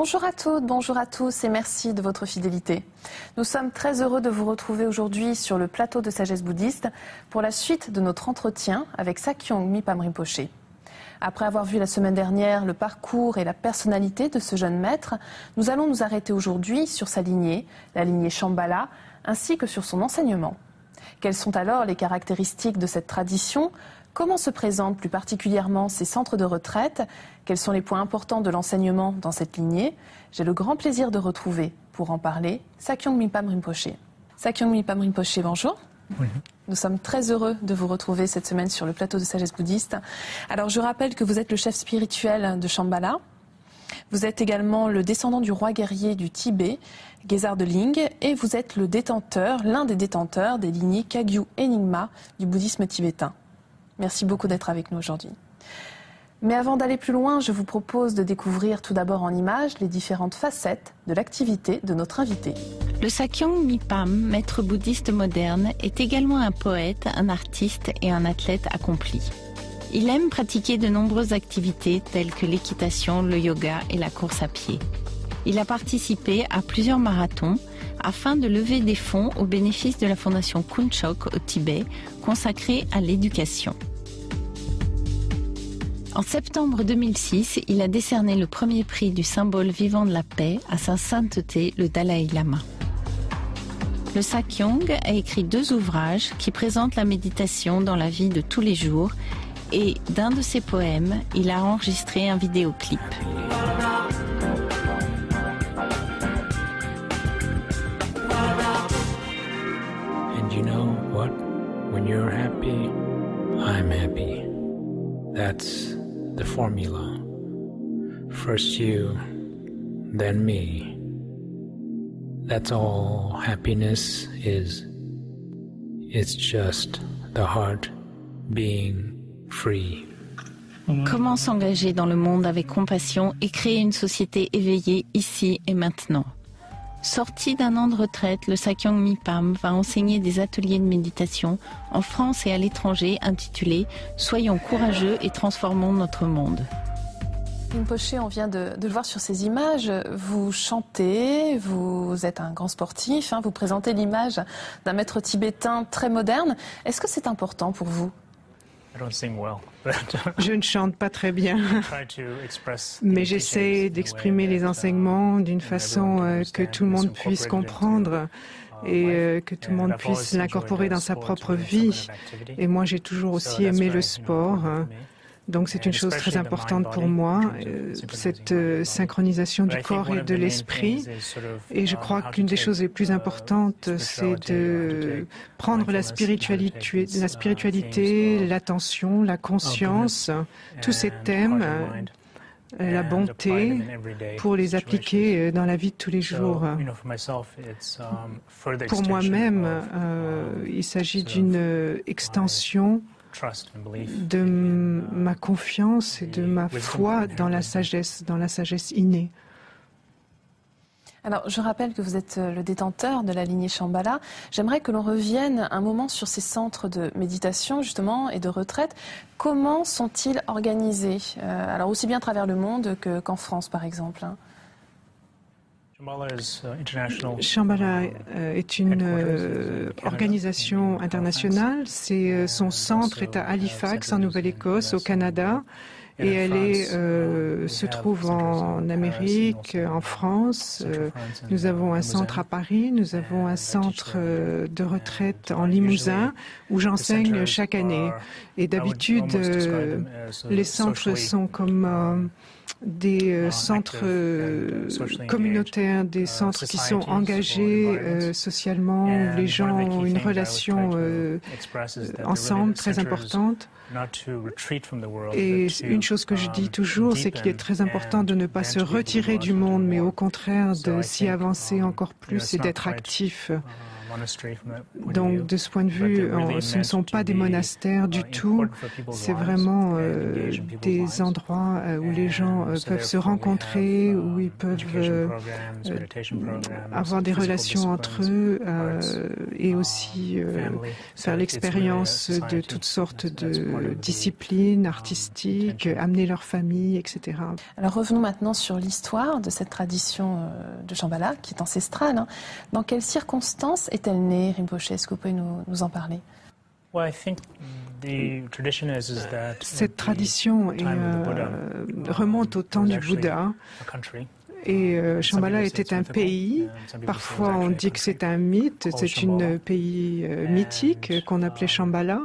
Bonjour à toutes, bonjour à tous et merci de votre fidélité. Nous sommes très heureux de vous retrouver aujourd'hui sur le plateau de Sagesse Bouddhiste pour la suite de notre entretien avec Sakyong Mipam Rinpoche. Après avoir vu la semaine dernière le parcours et la personnalité de ce jeune maître, nous allons nous arrêter aujourd'hui sur sa lignée, la lignée Shambhala, ainsi que sur son enseignement. Quelles sont alors les caractéristiques de cette tradition ? Comment se présentent plus particulièrement ces centres de retraite? Quels sont les points importants de l'enseignement dans cette lignée? J'ai le grand plaisir de retrouver, pour en parler, Sakyong Mipam Rinpoche. Sakyong Mipam Rinpoche, bonjour. Oui. Nous sommes très heureux de vous retrouver cette semaine sur le plateau de Sagesse Bouddhiste. Alors je rappelle que vous êtes le chef spirituel de Shambhala. Vous êtes également le descendant du roi guerrier du Tibet, Gesar de Ling, et vous êtes l'un des détenteurs des lignées Kagyu et Nyingma du bouddhisme tibétain. Merci beaucoup d'être avec nous aujourd'hui. Mais avant d'aller plus loin, je vous propose de découvrir tout d'abord en images les différentes facettes de l'activité de notre invité. Le Sakyong Mipam, maître bouddhiste moderne, est également un poète, un artiste et un athlète accompli. Il aime pratiquer de nombreuses activités telles que l'équitation, le yoga et la course à pied. Il a participé à plusieurs marathons afin de lever des fonds au bénéfice de la fondation Kunchok au Tibet, consacrée à l'éducation. En septembre 2006, il a décerné le premier prix du symbole vivant de la paix à sa sainteté, le Dalai Lama. Le Sakyong a écrit 2 ouvrages qui présentent la méditation dans la vie de tous les jours et d'un de ses poèmes, il a enregistré un vidéoclip. And you know what? When you're happy, I'm happy. That's the formula. First you, then me. That's all happiness is. It's just the heart being free. Comment s'engager dans le monde avec compassion et créer une société éveillée ici et maintenant? Sorti d'un an de retraite, le Sakyong Mipam va enseigner des ateliers de méditation en France et à l'étranger intitulés « Soyons courageux et transformons notre monde ». Rinpoche, on vient de le voir sur ces images, vous chantez, vous êtes un grand sportif, vous présentez l'image d'un maître tibétain très moderne. Est-ce que c'est important pour vous ? Je ne chante pas très bien, mais j'essaie d'exprimer les enseignements d'une façon que tout le monde puisse comprendre et que tout le monde puisse l'incorporer dans sa propre vie. Et moi, j'ai toujours aussi aimé le sport. Donc c'est une chose très importante pour moi, cette synchronisation du corps et de l'esprit. Et je crois qu'une des choses les plus importantes, c'est de prendre la spiritualité, l'attention, la conscience, tous ces thèmes, la bonté, pour les appliquer dans la vie de tous les jours. Pour moi-même, il s'agit d'une extension de ma confiance et de ma foi dans la sagesse innée. Alors, je rappelle que vous êtes le détenteur de la lignée Shambhala. J'aimerais que l'on revienne un moment sur ces centres de méditation, justement, et de retraite. Comment sont-ils organisés? Alors, aussi bien à travers le monde qu'en France, par exemple. Shambhala est une organisation internationale. Son centre est à Halifax, en Nouvelle-Écosse, au Canada. Et elle se trouve en Amérique, en France. Nous avons un centre à Paris, nous avons un centre de retraite en Limousin où j'enseigne chaque année. Et d'habitude, les centres sont comme des centres communautaires, des centres qui sont engagés socialement, où les gens ont une relation ensemble très importante. Et une chose que je dis toujours, c'est qu'il est très important de ne pas se retirer du monde, mais au contraire de s'y avancer encore plus et d'être actif. Donc de ce point de vue, ce ne sont pas des monastères du tout, c'est vraiment des endroits où les gens peuvent se rencontrer, où ils peuvent avoir des relations entre eux et aussi faire l'expérience de toutes sortes de disciplines artistiques, amener leur famille, etc. Alors revenons maintenant sur l'histoire de cette tradition de Shambhala qui est ancestrale. Dans quelles circonstances est-elle née, Rinpoche? Est-ce que vous pouvez nous en parler? Cette tradition remonte au temps du Bouddha. Et Shambhala était un pays. Parfois, on dit que c'est un mythe. C'est un pays mythique qu'on appelait Shambhala.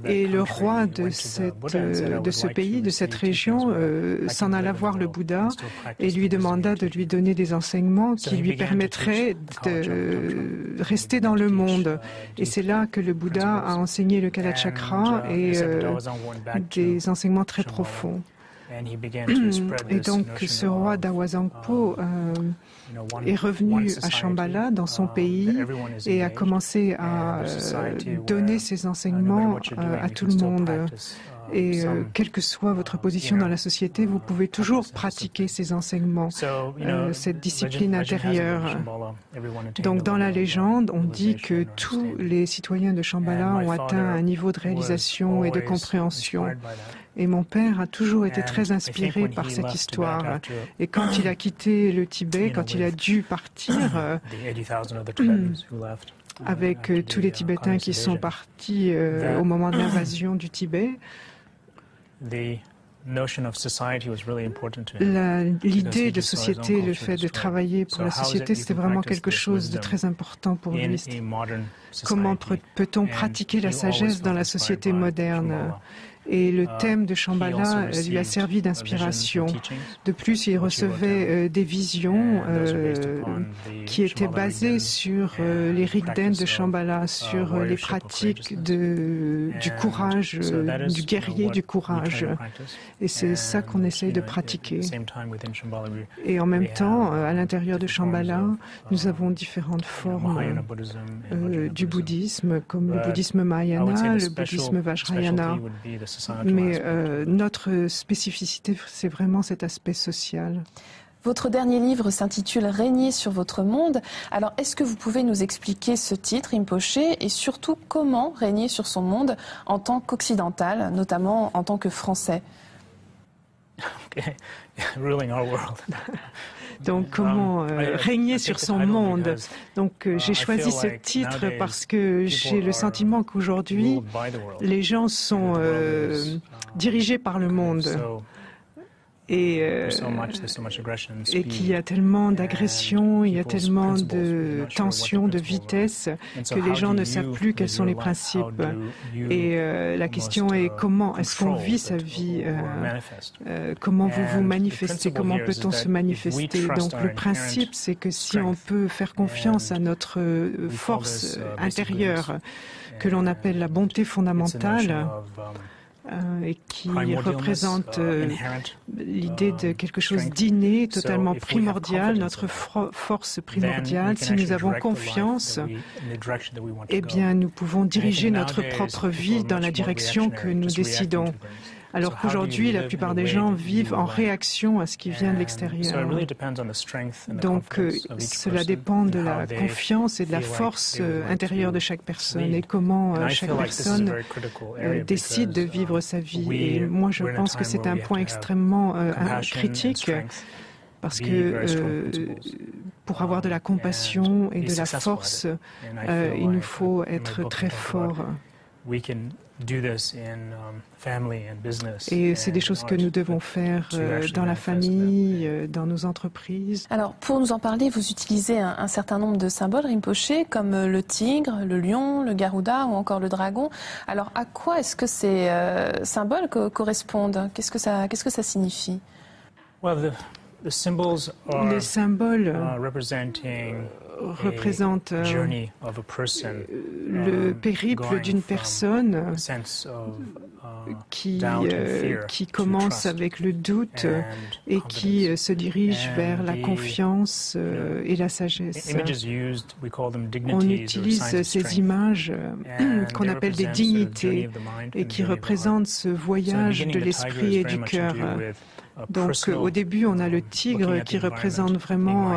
Et le roi de ce pays, de cette région, s'en alla voir le Bouddha et lui demanda de lui donner des enseignements qui lui permettraient de rester dans le monde. Et c'est là que le Bouddha a enseigné le Kalachakra et des enseignements très profonds. Et donc ce roi Dawazangpo est revenu à Shambhala, dans son pays, et a commencé à donner ses enseignements à tout le monde. Et quelle que soit votre position dans la société, vous pouvez toujours pratiquer ces enseignements, cette discipline intérieure. Donc dans la légende, on dit que tous les citoyens de Shambhala ont atteint un niveau de réalisation et de compréhension. Et mon père a toujours été très inspiré par cette histoire. Et quand il a quitté le Tibet, quand il a dû partir, avec tous les Tibétains qui sont partis au moment de l'invasion du Tibet, l'idée de société, le fait de travailler pour la société, c'était vraiment quelque chose de très important pour lui. Comment peut-on pratiquer la sagesse dans la société moderne? Et le thème de Shambhala lui a servi d'inspiration. De plus, il recevait des visions qui étaient basées sur les Rigden de Shambhala, sur les pratiques du courage, du guerrier du courage. Et c'est ça qu'on essaye de pratiquer. Et en même temps, à l'intérieur de Shambhala, nous avons différentes formes du bouddhisme, comme le bouddhisme Mahayana, le bouddhisme Vajrayana. Mais notre spécificité, c'est vraiment cet aspect social. Votre dernier livre s'intitule « Régner sur votre monde ». Alors, est-ce que vous pouvez nous expliquer ce titre, Rinpoche, et surtout comment régner sur son monde en tant qu'occidental, notamment en tant que Français? Donc, comment régner sur son monde? Donc, j'ai choisi ce titre parce que j'ai le sentiment qu'aujourd'hui, les gens sont dirigés par le monde. Et qu'il y a tellement d'agression, il y a tellement de tension, de vitesse, que les gens ne savent plus quels sont les principes. Et la question est comment est-ce qu'on vit sa vie, comment vous vous manifestez, comment peut-on se manifester. Donc le principe, c'est que si on peut faire confiance à notre force intérieure, que l'on appelle la bonté fondamentale, et qui représente l'idée de quelque chose d'inné, totalement primordial, notre force primordiale. Si nous avons confiance, eh bien, nous pouvons diriger notre propre vie dans la direction que nous décidons. Alors qu'aujourd'hui, la plupart des gens vivent en réaction à ce qui vient de l'extérieur. Donc, cela dépend de la confiance et de la force intérieure de chaque personne et comment chaque personne décide de vivre sa vie. Et moi, je pense que c'est un point extrêmement critique parce que pour avoir de la compassion et de la force, il nous faut être très fort. Et c'est des choses que nous devons faire dans la famille, dans nos entreprises. Alors, pour nous en parler, vous utilisez un certain nombre de symboles, Rinpoche, comme le tigre, le lion, le garuda ou encore le dragon. Alors, à quoi est-ce que ces symboles correspondent? Qu'est-ce que ça signifie? Les symboles représente le périple d'une personne qui commence avec le doute et qui se dirige vers la confiance et la sagesse. On utilise ces images qu'on appelle des dignités et qui représentent ce voyage de l'esprit et du cœur. Donc au début, on a le tigre qui représente vraiment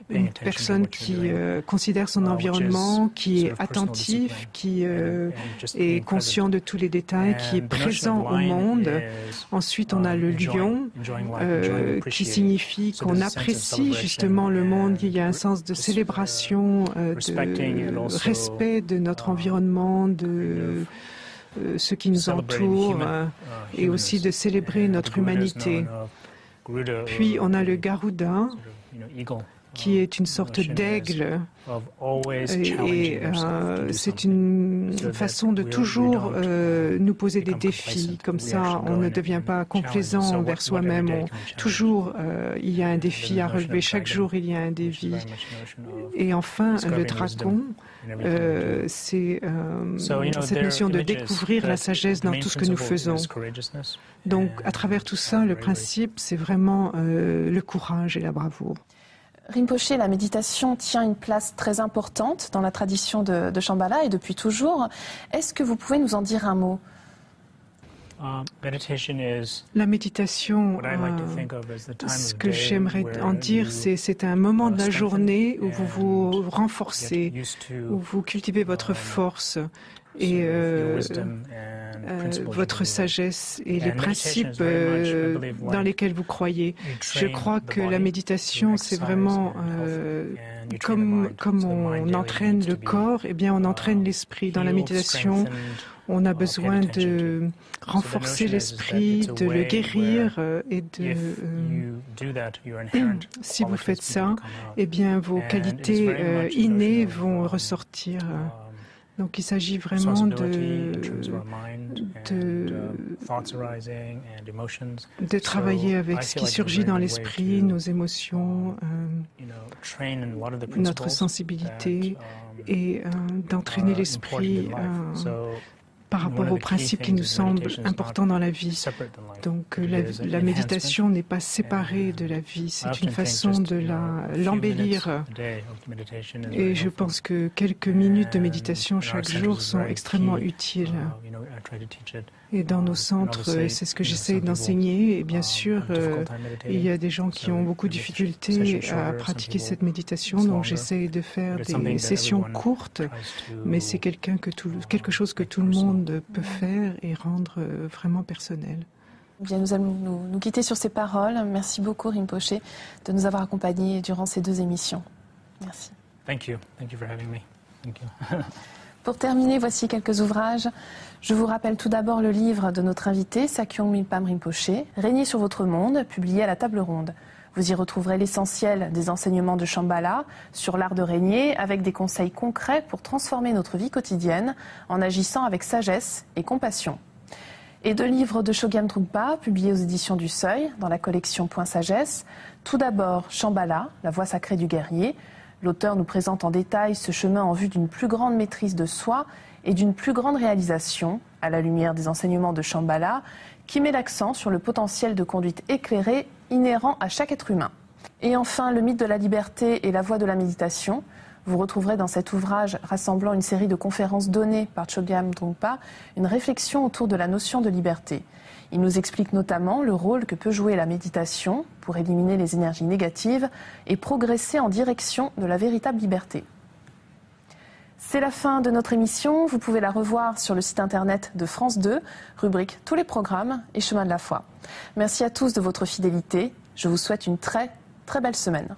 une personne qui considère son environnement, qui est attentif, qui est conscient de tous les détails, qui est présent au monde. Ensuite, on a le lion qui signifie qu'on apprécie justement le monde. Il y a un sens de célébration, de respect de notre environnement, de ceux qui nous entourent et aussi de célébrer notre humanité. Puis on a le Garuda qui est une sorte d'aigle et c'est une façon de toujours nous poser des défis. Comme ça, on ne devient pas complaisant envers soi-même. Toujours, il y a un défi à relever. Chaque jour, il y a un défi. Et enfin, le dragon, c'est cette notion de découvrir la sagesse dans tout ce que nous faisons. Donc, à travers tout ça, le principe, c'est vraiment le courage et la bravoure. Rinpoché, la méditation tient une place très importante dans la tradition de Shambhala et depuis toujours. Est-ce que vous pouvez nous en dire un mot? La méditation, ce que j'aimerais en dire, c'est un moment de la journée où vous vous renforcez, où vous cultivez votre force et votre sagesse et les principes dans lesquels vous croyez. Je crois que la méditation, c'est vraiment comme on entraîne le corps, eh bien on entraîne l'esprit. Dans la méditation, on a besoin de renforcer l'esprit, de le guérir et si vous faites ça, eh bien vos qualités innées vont ressortir. Donc il s'agit vraiment de travailler avec ce qui surgit dans l'esprit, nos émotions, notre sensibilité et d'entraîner l'esprit par rapport aux principes qui nous semblent importants dans la vie. Donc la méditation n'est pas séparée de la vie, c'est une façon de l'embellir. Et je pense que quelques minutes de méditation chaque jour sont extrêmement utiles. Et dans nos centres, c'est ce que j'essaie d'enseigner. Et bien sûr, il y a des gens qui ont beaucoup de difficultés à pratiquer cette méditation. Donc j'essaie de faire des sessions courtes, mais c'est quelque chose que tout le monde peut faire et rendre vraiment personnel. Bien, nous allons nous quitter sur ces paroles. Merci beaucoup, Rinpoché, de nous avoir accompagnés durant ces 2 émissions. Merci. Thank you. Thank you for having me. Thank you. Pour terminer, voici quelques ouvrages. Je vous rappelle tout d'abord le livre de notre invité, Sakyong Milpam Rinpoché, Régner sur votre monde, publié à la table ronde. Vous y retrouverez l'essentiel des enseignements de Shambhala sur l'art de régner, avec des conseils concrets pour transformer notre vie quotidienne en agissant avec sagesse et compassion. Et 2 livres de Chogyam Trungpa, publiés aux éditions du Seuil, dans la collection Point Sagesse. Tout d'abord, Shambhala, la voie sacrée du guerrier. L'auteur nous présente en détail ce chemin en vue d'une plus grande maîtrise de soi et d'une plus grande réalisation, à la lumière des enseignements de Shambhala, qui met l'accent sur le potentiel de conduite éclairée inhérent à chaque être humain. Et enfin, le mythe de la liberté et la voie de la méditation. Vous retrouverez dans cet ouvrage, rassemblant une série de conférences données par Chogyam Trungpa, une réflexion autour de la notion de liberté. Il nous explique notamment le rôle que peut jouer la méditation pour éliminer les énergies négatives et progresser en direction de la véritable liberté. C'est la fin de notre émission. Vous pouvez la revoir sur le site internet de France 2, rubrique Tous les programmes et Chemin de la foi. Merci à tous de votre fidélité. Je vous souhaite une très, très belle semaine.